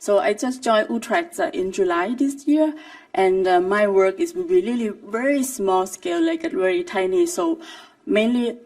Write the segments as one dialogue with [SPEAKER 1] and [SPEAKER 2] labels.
[SPEAKER 1] So I just joined Utrecht in July this year, and my work is really very small scale, like very tiny. So mainly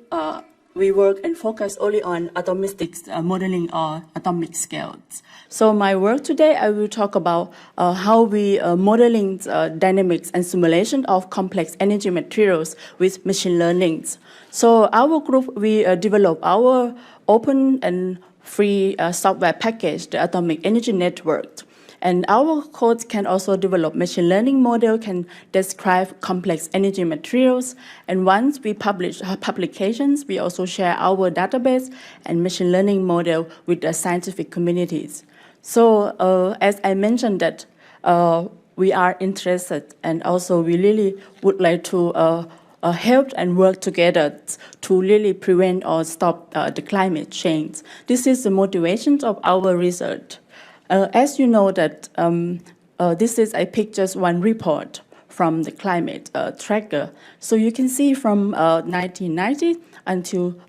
[SPEAKER 1] we work and focus only on atomistics modeling or atomic scales. So my work today, I will talk about how we modeling dynamics and simulation of complex energy materials with machine learning. So our group, we develop our open and free software package, the Atomic Energy Network. And our code can also develop machine learning model, can describe complex energy materials. And once we publish publications, we also share our database and machine learning model with the scientific communities. So as I mentioned that we are interested, and also we really would like to help and work together to really prevent or stop the climate change. This is the motivation of our research. As you know that this is, I picked just one report from the climate tracker. So you can see from 1990 until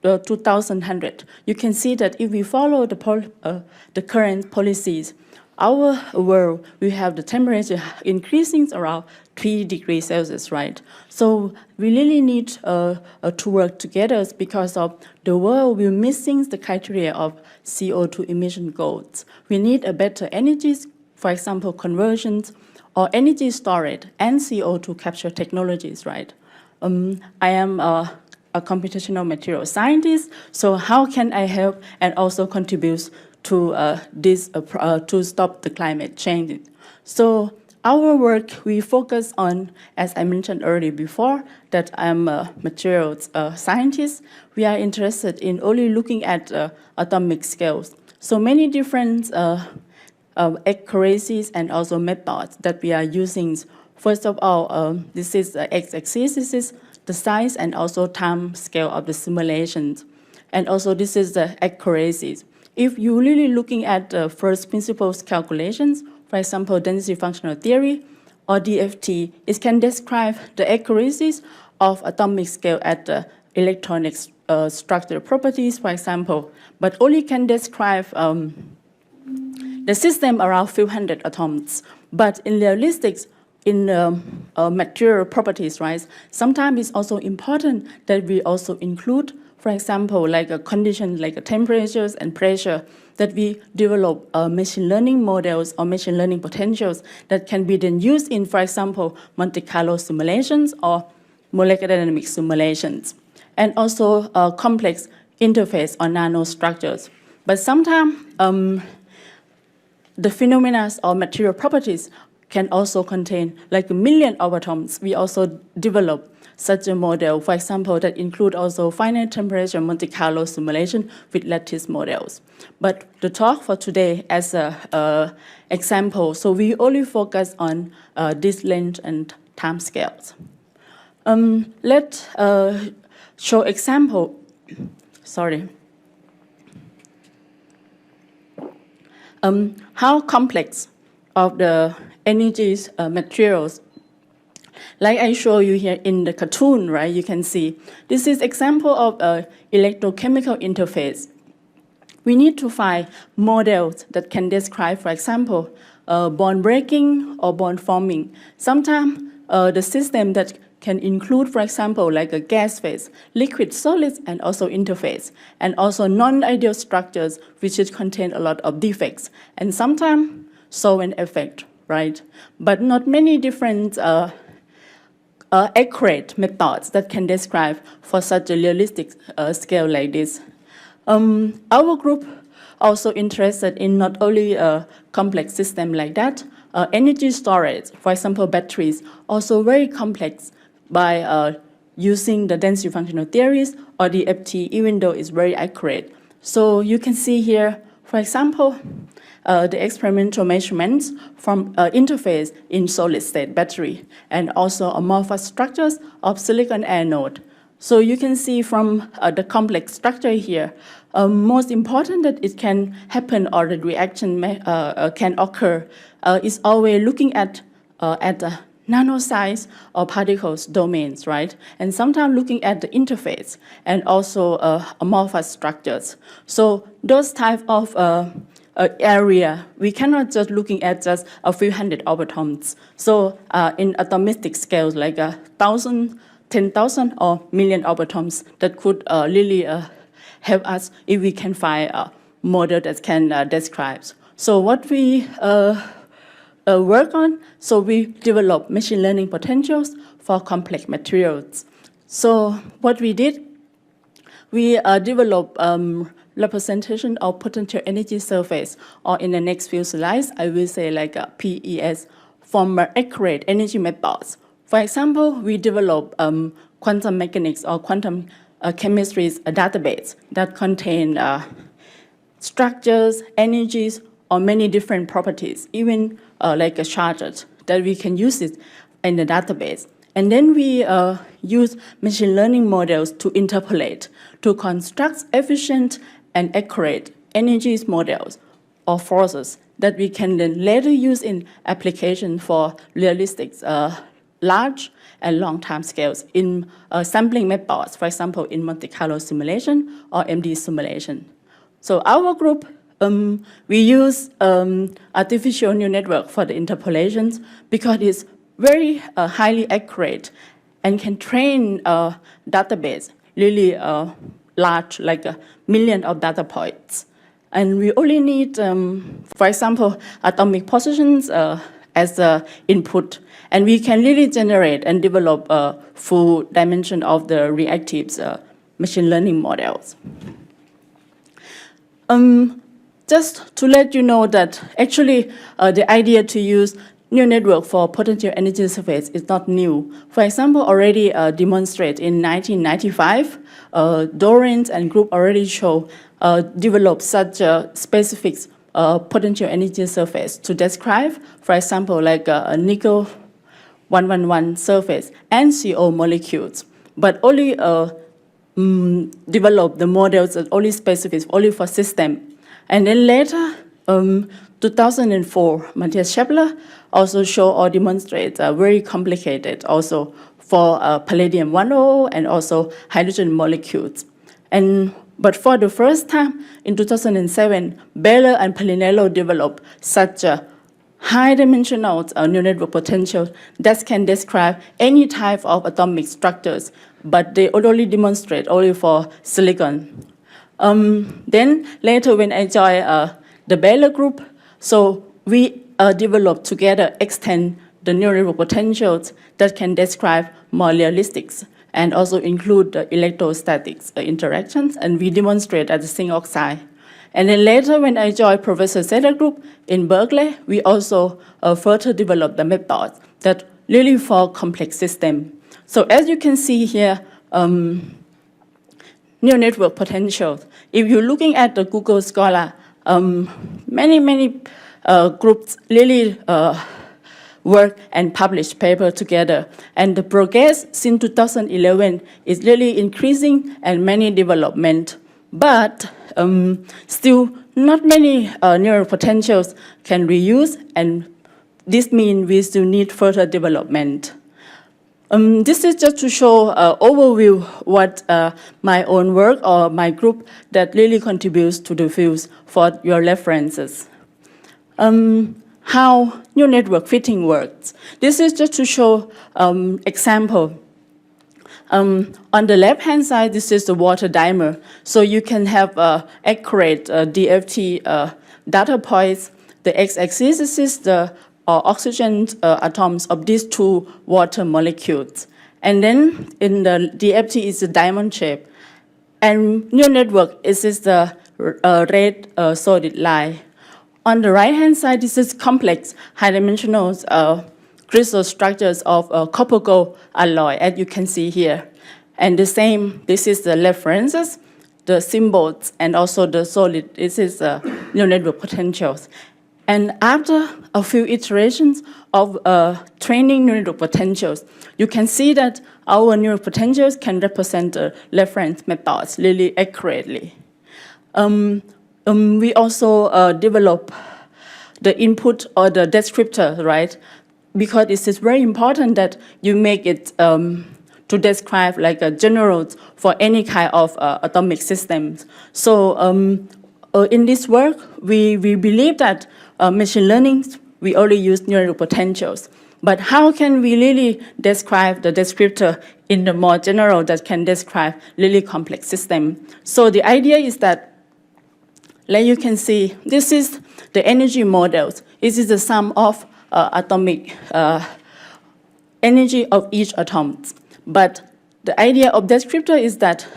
[SPEAKER 1] 2100, you can see that if we follow the current policies, our world, we have the temperature increasing around 3 degrees Celsius, right? So we really need to work together because of the world we're missing the criteria of CO2 emission goals. We need a better energies, for example, conversions or energy storage and CO2 capture technologies, right? I am a computational material scientist, so how can I help and also contribute to this to stop the climate change? So our work, we focus on, as I mentioned earlier before, that I'm a materials scientist. We are interested in only looking at atomic scales. So many different accuracies and also methods that we are using. First of all, this is the x-axis, this is the size and also time scale of the simulations. And also this is the accuracies. If you're really looking at the first principles calculations, for example, density functional theory or DFT, it can describe the accuracies of atomic scale at the electronic structural properties, for example, but only can describe the system around few hundred atoms. But in realistics, in material properties, right, sometimes it's also important that we also include, for example, like a condition like temperatures and pressure, that we develop machine learning models or machine learning potentials that can be then used in, for example, Monte Carlo simulations or molecular dynamic simulations, and also complex interface or nanostructures. But sometimes the phenomena or material properties can also contain like a million of atoms. We also develop such a model, for example, that include also finite temperature Monte Carlo simulation with lattice models. But the talk for today as an example, so we only focus on this length and time scales. Let's show example, sorry. How complex of the energies materials. Like I show you here in the cartoon, right, you can see this is example of an electrochemical interface. We need to find models that can describe, for example, bond breaking or bond forming. Sometimes the system that can include, for example, like a gas phase, liquid solids, and also interface, and also non-ideal structures which contain a lot of defects, and sometimes solvent effect, right? But not many different accurate methods that can describe for such a realistic scale like this. Our group also interested in not only a complex system like that, energy storage, for example, batteries, also very complex by using the density functional theories or the FT, even though it's very accurate. So you can see here, for example, the experimental measurements from interface in solid-state battery and also amorphous structures of silicon anode. So you can see from the complex structure here, most important that it can happen or the reaction can occur is always looking at the nano size or particles domains, right? And sometimes looking at the interface and also amorphous structures. So those type of area. We cannot just looking at just a few hundred orbitons. So in atomistic scales, like 1,000, 10,000 or million orbitons, that could really help us if we can find a model that can describe. So what we work on, so we develop machine learning potentials for complex materials. So what we did, we developed representation of potential energy surface, or in the next few slides, I will say like a PES, from accurate energy methods. For example, we develop quantum mechanics or quantum chemistry's database that contain structures, energies, or many different properties, even like a charges, that we can use it in the database. And then we use machine learning models to interpolate, to construct efficient and accurate energies models or forces that we can then later use in application for realistic large and long time scales in sampling methods, for example, in Monte Carlo simulation or MD simulation. So our group, we use artificial neural network for the interpolations because it's very highly accurate and can train a database really large, like a million of data points. And we only need, for example, atomic positions as the input. And we can really generate and develop a full dimension of the reactive machine learning models. Just to let you know that actually the idea to use neural network for potential energy surface is not new. For example, already demonstrated in 1995, Dorrance and group already developed such a specific potential energy surface to describe, for example, like a nickel 111 surface and CO molecules, but only develop the models that only specific, only for system. And then later, 2004, Matthias Scheffler also show or demonstrate very complicated also for palladium 10 and also hydrogen molecules. But for the first time in 2007, Baylor and Palinello developed such a high-dimensional neural network potential that can describe any type of atomic structures, but they only demonstrate only for silicon. Then later when I joined the Baylor group, so we developed together, extend the neural network potentials that can describe more realistics and also include the electrostatic interactions, and we demonstrate at the zinc oxide. And then later when I joined Professor Setter group in Berkeley, we also further developed the methods that really for complex systems. So as you can see here, neural network potentials. If you're looking at the Google Scholar, many groups really work and publish paper together. And the progress since 2011 is really increasing and many development. But still not many neural potentials can reuse, and this means we still need further development. This is just to show overview what my own work or my group that really contributes to the fields for your references. How neural network fitting works. This is just to show example. On the left-hand side, this is the water dimer. So you can have accurate DFT data points. The x-axis is the oxygen atoms of these two water molecules. And then in the DFT is the diamond shape. And neural network is the red solid line. On the right-hand side, this is complex high-dimensional crystal structures of copper-gold alloy, as you can see here. And the same, this is the references, the symbols, and also the solid. This is neural network potentials. And after a few iterations of training neural network potentials, you can see that our neural potentials can represent the reference methods really accurately. We also develop the input or the descriptor, right? Because it is very important that you make it to describe like a general for any kind of atomic systems. So in this work, we believe that machine learning, we only use neural potentials. But how can we really describe the descriptor in the more general that can describe really complex system? So the idea is that, like you can see, this is the energy models. This is the sum of atomic energy of each atom. But the idea of descriptor is that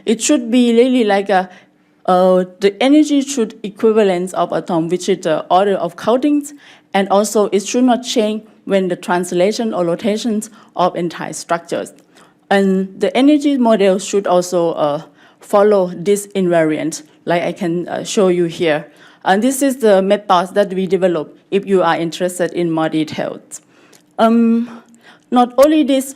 [SPEAKER 1] it should be really like the energy should equivalence of atom, which is the order of countings, and also it should not change when the translation or rotations of entire structures. And the energy model should also follow this invariant, like I can show you here. And this is the methods that we develop if you are interested in more details. Not only this,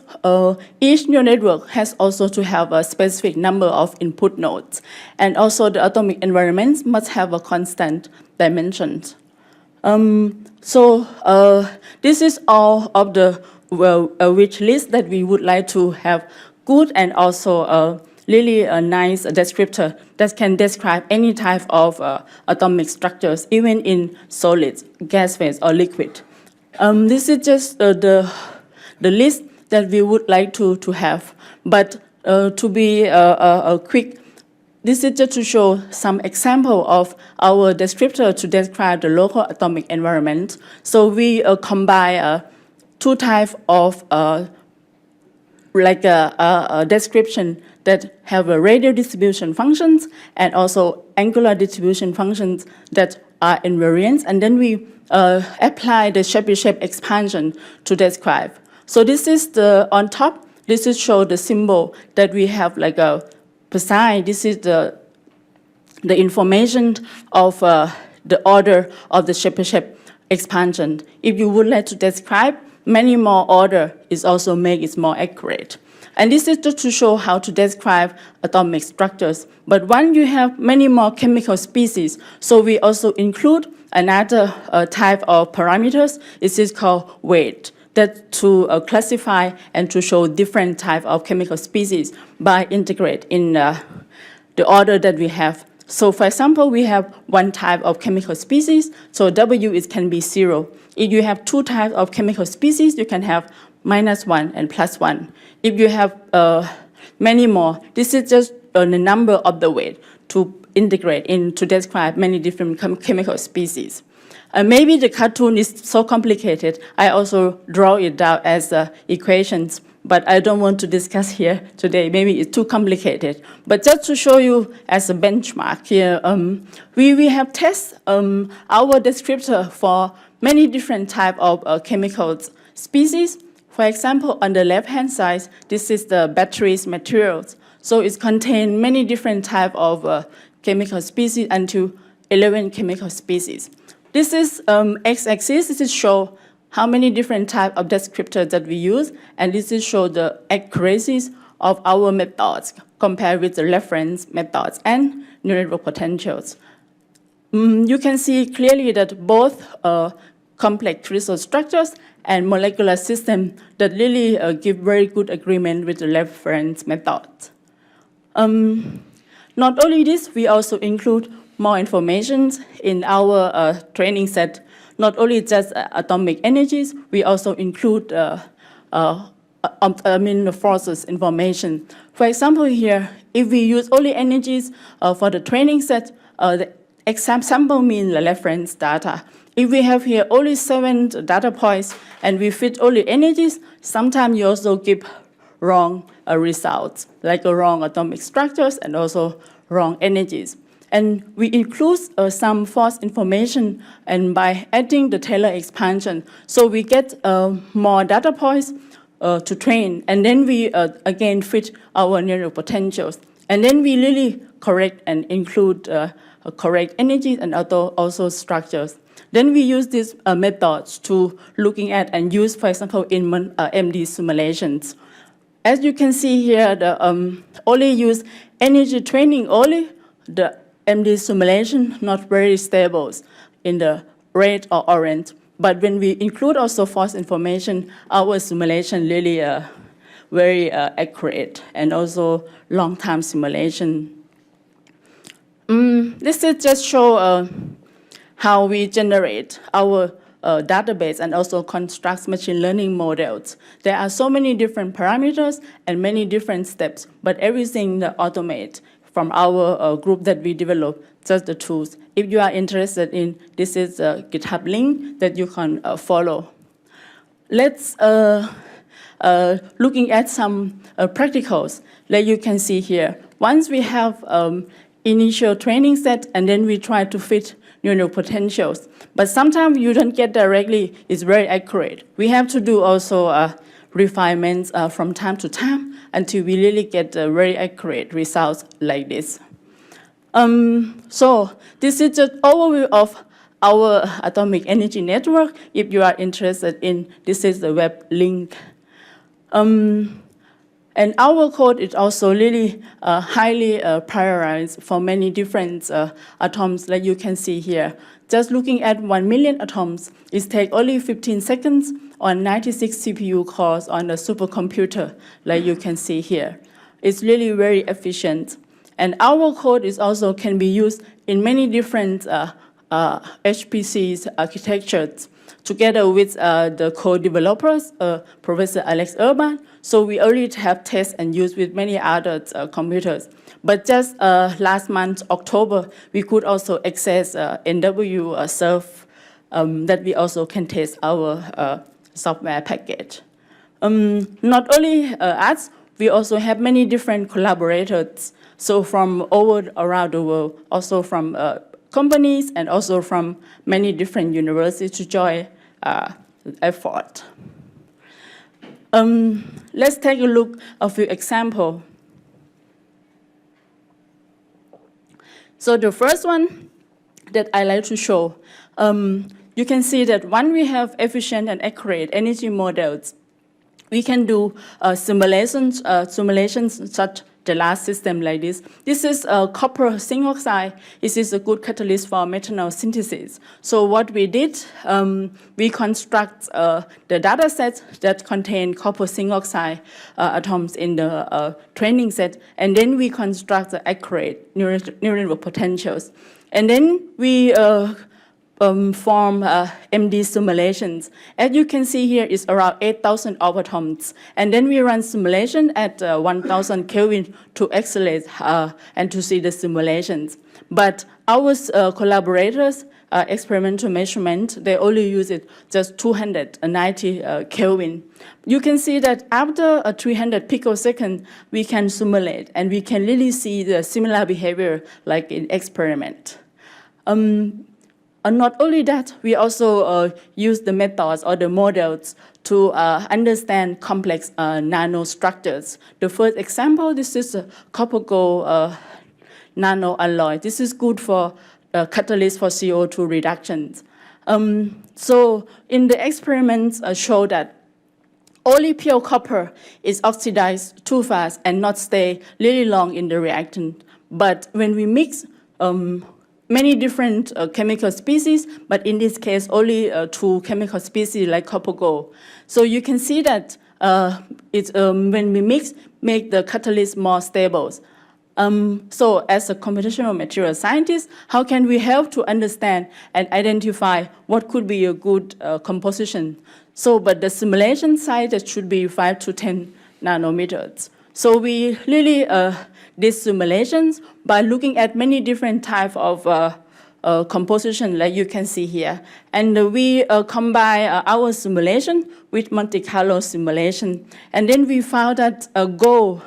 [SPEAKER 1] each neural network has also to have a specific number of input nodes, and also the atomic environments must have a constant dimension. This is all of the wish list that we would like to have good and also really a nice descriptor that can describe any type of atomic structures, even in solids, gas phase, or liquid. This is just the list that we would like to have. But to be quick, this is just to show some example of our descriptor to describe the local atomic environment. So we combine two types of like a description that have a radial distribution functions and also angular distribution functions that are invariants. And then we apply the Chebyshev expansion to describe. So this is the, on top, this is show the symbol that we have like a beside. This is the information of the order of the Chebyshev expansion. If you would like to describe many more order, it also make it more accurate. And this is just to show how to describe atomic structures. But when you have many more chemical species, so we also include another type of parameters. This is called weight. That to classify and to show different type of chemical species by integrate in the order that we have. So for example, we have one type of chemical species, so W can be 0. If you have two types of chemical species, you can have -1 and +1. If you have many more, this is just the number of the weight to integrate in to describe many different chemical species. Maybe the cartoon is so complicated, I also draw it down as equations, but I don't want to discuss here today. Maybe it's too complicated. But just to show you as a benchmark here, we have tested our descriptor for many different type of chemicals species. For example, on the left-hand side, this is the batteries materials. So it contains many different type of chemical species until 11 chemical species. This is x-axis. This is show how many different types of descriptors that we use, and this is show the accuracies of our methods compared with the reference methods and neural potentials. You can see clearly that both complex crystal structures and molecular systems that really give very good agreement with the reference methods. Not only this, we also include more information in our training set. Not only just atomic energies, we also include forces information. For example, here, if we use only energies for the training set, the example means the reference data. If we have here only 7 data points and we fit only energies, sometimes you also give wrong results, like wrong atomic structures and also wrong energies. And we include some false information, and by adding the Taylor expansion, so we get more data points to train, and then we again fit our neural potentials. And then we really correct and include correct energies and also structures. Then we use these methods to looking at and use, for example, in MD simulations. As you can see here, the only use energy training only, the MD simulation not very stable in the red or orange. But when we include also false information, our simulation really very accurate and also long-term simulation. This is just show how we generate our database and also construct machine learning models. There are so many different parameters and many different steps, but everything automate from our group that we develop, just the tools. If you are interested in, this is a GitHub link that you can follow. Let's looking at some practicals that you can see here. Once we have initial training set, and then we try to fit neural potentials. But sometimes you don't get directly, it's very accurate. We have to do also refinements from time to time until we really get very accurate results like this. So this is just overview of our atomic energy network. If you are interested in, this is the web link. And our code is also really highly prioritized for many different atoms like you can see here. Just looking at 1 million atoms, it takes only 15 seconds on 96 CPU cores on a supercomputer like you can see here. It's really very efficient. And our code is also can be used in many different HPCs architectures together with the co-developers, Professor Alex Urban. So we already have tests and used with many other computers. But just last month, October, we could also access NW Surf that we also can test our software package. Not only us, we also have many different collaborators. So from all around the world, also from companies and also from many different universities to join the effort. Let's take a look at a few examples. So the first one that I like to show, you can see that when we have efficient and accurate energy models, we can do simulations such the last system like this. This is copper zinc oxide. This is a good catalyst for methanol synthesis. So what we did, we construct the data set that contain copper zinc oxide atoms in the training set, and then we construct the accurate neural potentials. And then we form MD simulations. As you can see here, it's around 8,000 atoms. And then we run simulation at 1,000 Kelvin to accelerate and to see the simulations. But our collaborators, experimental measurement, they only use it just 290 Kelvin. You can see that after a 300 picosecond, we can simulate, and we can really see the similar behavior like in experiment. And not only that, we also use the methods or the models to understand complex nanostructures. The first example, this is a copper gold nanoalloy. This is good for catalyst for CO2 reductions. So in the experiments show that only pure copper is oxidized too fast and not stay really long in the reactant. But when we mix many different chemical species, but in this case, only 2 chemical species like copper gold. So you can see that when we mix, make the catalyst more stable. So as a computational material scientist, how can we help to understand and identify what could be a good composition? So, but the simulation size that should be 5 to 10 nanometers. So we really did simulations by looking at many different types of composition like you can see here. And we combine our simulation with Monte Carlo simulation. And then we found that gold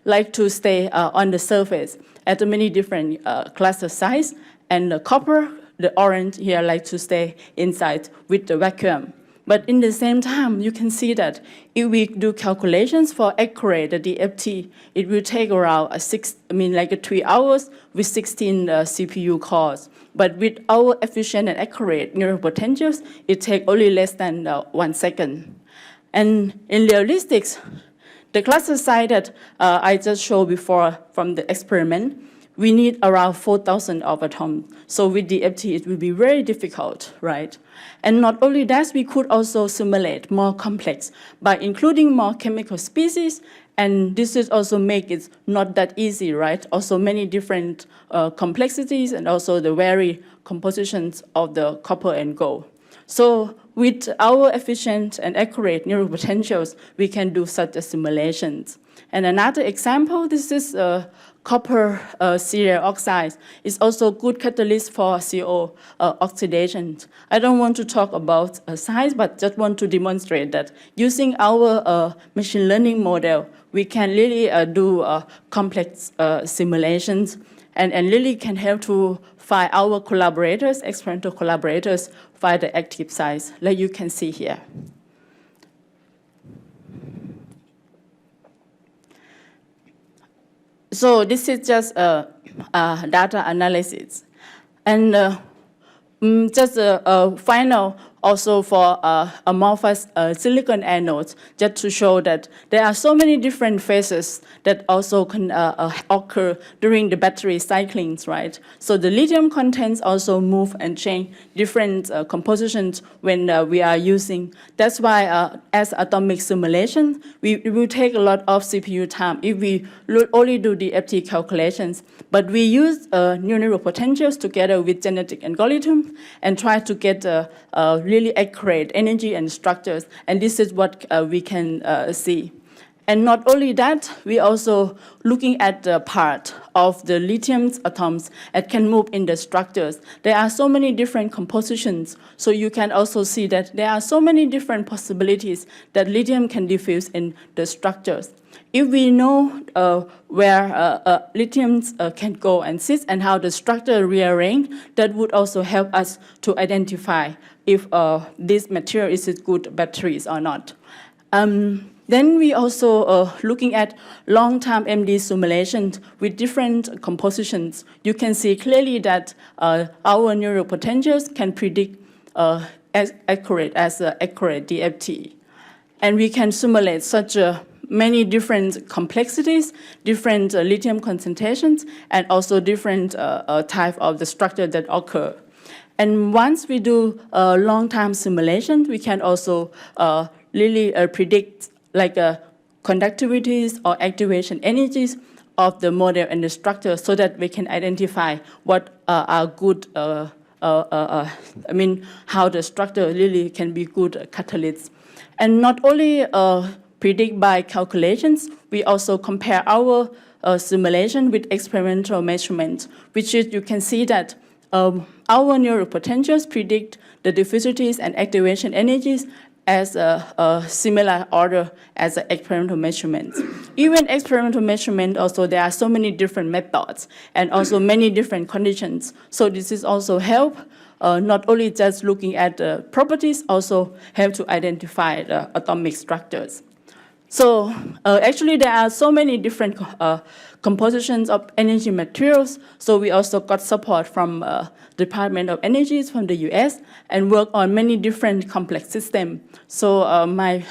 [SPEAKER 1] like to stay on the surface at many different cluster size. And the copper, the orange here, like to stay inside with the vacuum. But in the same time, you can see that if we do calculations for accurate the DFT, it will take around 3 hours with 16 CPU cores. But with our efficient and accurate neural potentials, it takes only less than 1 second. And in realistics, the cluster size that I just showed before from the experiment, we need around 4,000 of atoms. So with DFT, it will be very difficult, right? And not only that, we could also simulate more complex by including more chemical species, and this is also make it not that easy, right? Also many different complexities and also the very compositions of the copper and gold. So with our efficient and accurate neural potentials, we can do such a simulations. And another example, this is copper serial oxide. It's also good catalyst for CO oxidation. I don't want to talk about science, but just want to demonstrate that using our machine learning model, we can really do complex simulations and really can help to find our collaborators, experimental collaborators, find the active sites, like you can see here. So this is just data analysis. And just a final also for amorphous silicon anodes, just to show that there are so many different phases that also can occur during the battery cyclings, right? So the lithium contents also move and change different compositions when we are using. That's why as atomic simulation, it will take a lot of CPU time if we only do the FT calculations. But we use neural potentials together with genetic algorithms and try to get really accurate energy and structures, and this is what we can see. And not only that, we also looking at the part of the lithium atoms that can move in the structures. There are so many different compositions, so you can also see that there are so many different possibilities that lithium can diffuse in the structures. If we know where lithium can go and sit and how the structure rearrange, that would also help us to identify if this material is good batteries or not. Then we also looking at long-term MD simulations with different compositions. You can see clearly that our neural potentials can predict as accurate as accurate DFT. And we can simulate such many different complexities, different lithium concentrations, and also different type of the structure that occur. And once we do long-term simulation, we can also really predict like conductivities or activation energies of the model and the structure so that we can identify what are good, how the structure really can be good catalysts. And not only predict by calculations, we also compare our simulation with experimental measurements, which is you can see that our neural potentials predict the diffusities and activation energies as a similar order as the experimental measurements. Even experimental measurement, also there are so many different methods and also many different conditions. So this is also help not only just looking at the properties, also help to identify the atomic structures. So actually there are so many different compositions of energy materials. So we also got support from Department of Energy from the US and work on many different complex systems. So my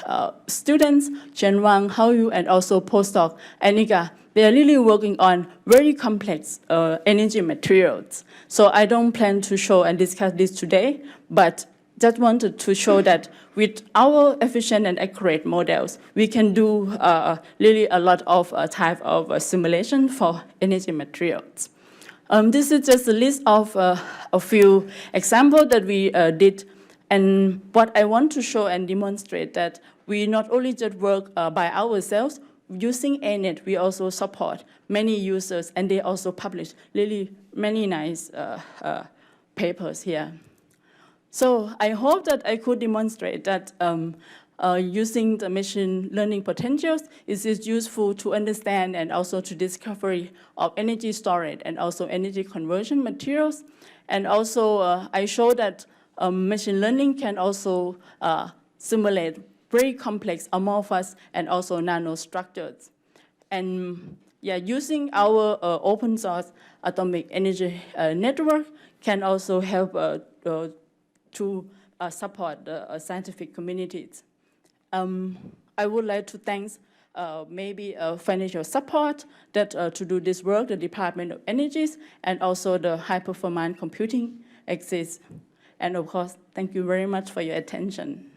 [SPEAKER 1] students, Chen Wang, Hao Yu, and also postdoc Anika, they are really working on very complex energy materials. So I don't plan to show and discuss this today, but just wanted to show that with our efficient and accurate models, we can do really a lot of type of simulation for energy materials. This is just a list of a few examples that we did. And what I want to show and demonstrate that we not only just work by ourselves, using ANET, we also support many users, and they also publish really many nice papers here. So I hope that I could demonstrate that using the machine learning potentials is useful to understand and also to discovery of energy storage and also energy conversion materials. And also I show that machine learning can also simulate very complex amorphous and also nanostructures. And yeah, using our open source atomic energy network can also help to support the scientific communities. I would like to thank maybe financial support that to do this work, the Department of Energies, and also the high-performance computing exists. And of course, thank you very much for your attention.